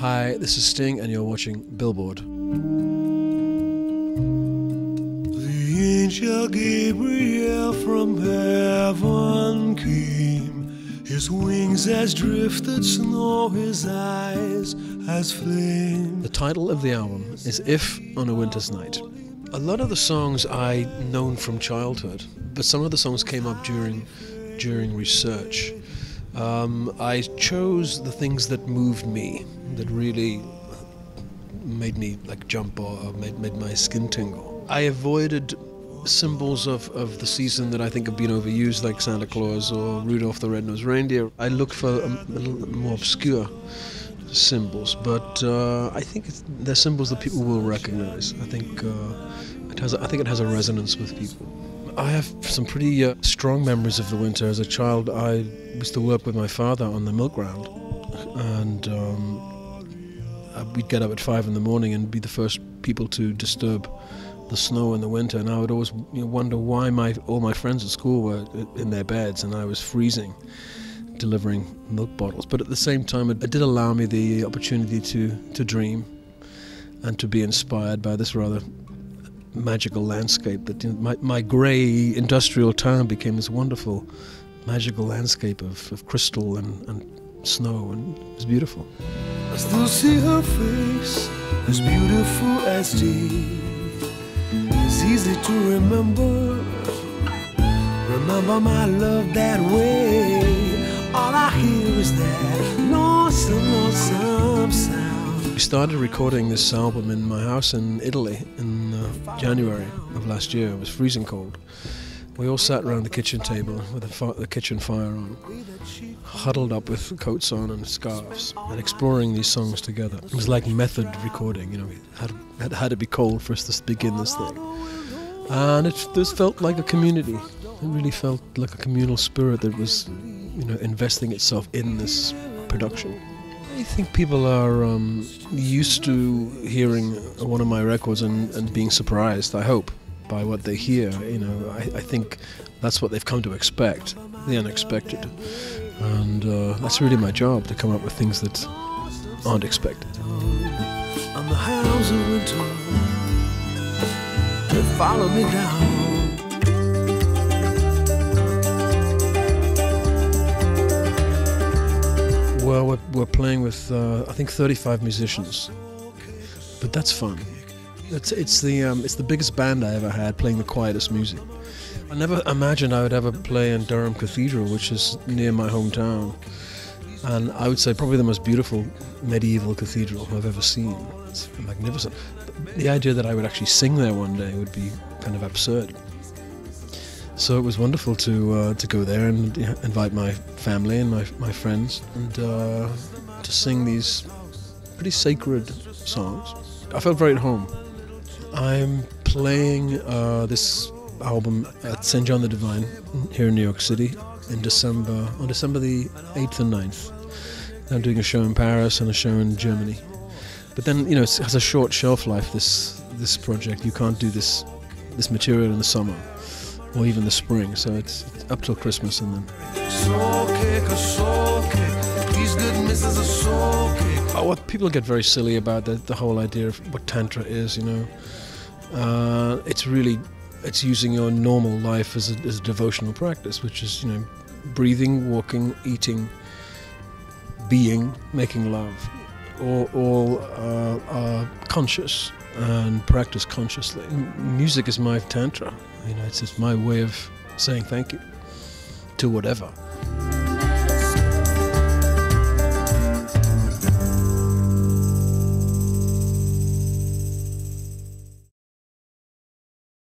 Hi, this is Sting and you're watching Billboard. The angel Gabriel from heaven came. His wings as drifted snow, his eyes as flame. The title of the album is If on a Winter's Night. A lot of the songs I known from childhood, but some of the songs came up during research. I chose the things that moved me, that really made me like jump or made my skin tingle. I avoided symbols of the season that I think have been overused, like Santa Claus or Rudolph the Red-Nosed Reindeer. I looked for a little more obscure symbols, but I think they're symbols that people will recognize. I think it has a resonance with people. I have some pretty strong memories of the winter. As a child, I used to work with my father on the milk round, and we'd get up at 5 in the morning and be the first people to disturb the snow in the winter. And I would always wonder why all my friends at school were in their beds and I was freezing, delivering milk bottles. But at the same time, it did allow me the opportunity to dream and to be inspired by this rather magical landscape. That my grey industrial town became this wonderful magical landscape of crystal and snow, and it was beautiful. I still see her face, as beautiful as day. It's easy to remember my love that way. All I hear is that lonesome sound. We started recording this album in my house in Italy in January of last year. It was freezing cold. We all sat around the kitchen table with the kitchen fire on, huddled up with coats on and scarves, and exploring these songs together. It was like method recording, it had to be cold for us to begin this thing. And this felt like a community. It really felt like a communal spirit that was, investing itself in this production. I think people are used to hearing one of my records and being surprised, I hope, by what they hear. I think that's what they've come to expect, the unexpected. And that's really my job, to come up with things that aren't expected. On the house of winter, they follow me down. Well, we're playing with I think 35 musicians, but that's fun. It's the biggest band I ever had, playing the quietest music. I never imagined I would ever play in Durham Cathedral, which is near my hometown, and I would say probably the most beautiful medieval cathedral I've ever seen. It's magnificent. But the idea that I would actually sing there one day would be kind of absurd. So it was wonderful to go there and invite my family and my friends and to sing these pretty sacred songs. I felt very at home. I'm playing this album at St. John the Divine here in New York City on December the 8th and 9th. I'm doing a show in Paris and a show in Germany. But then, it has a short shelf life, this project. You can't do this material in the summer or even the spring, so it's up till Christmas and then. What people get very silly about the whole idea of what Tantra is, it's using your normal life as a devotional practice, which is, breathing, walking, eating, being, making love, all are conscious and practice consciously. Music is my Tantra. It's just my way of saying thank you to whatever.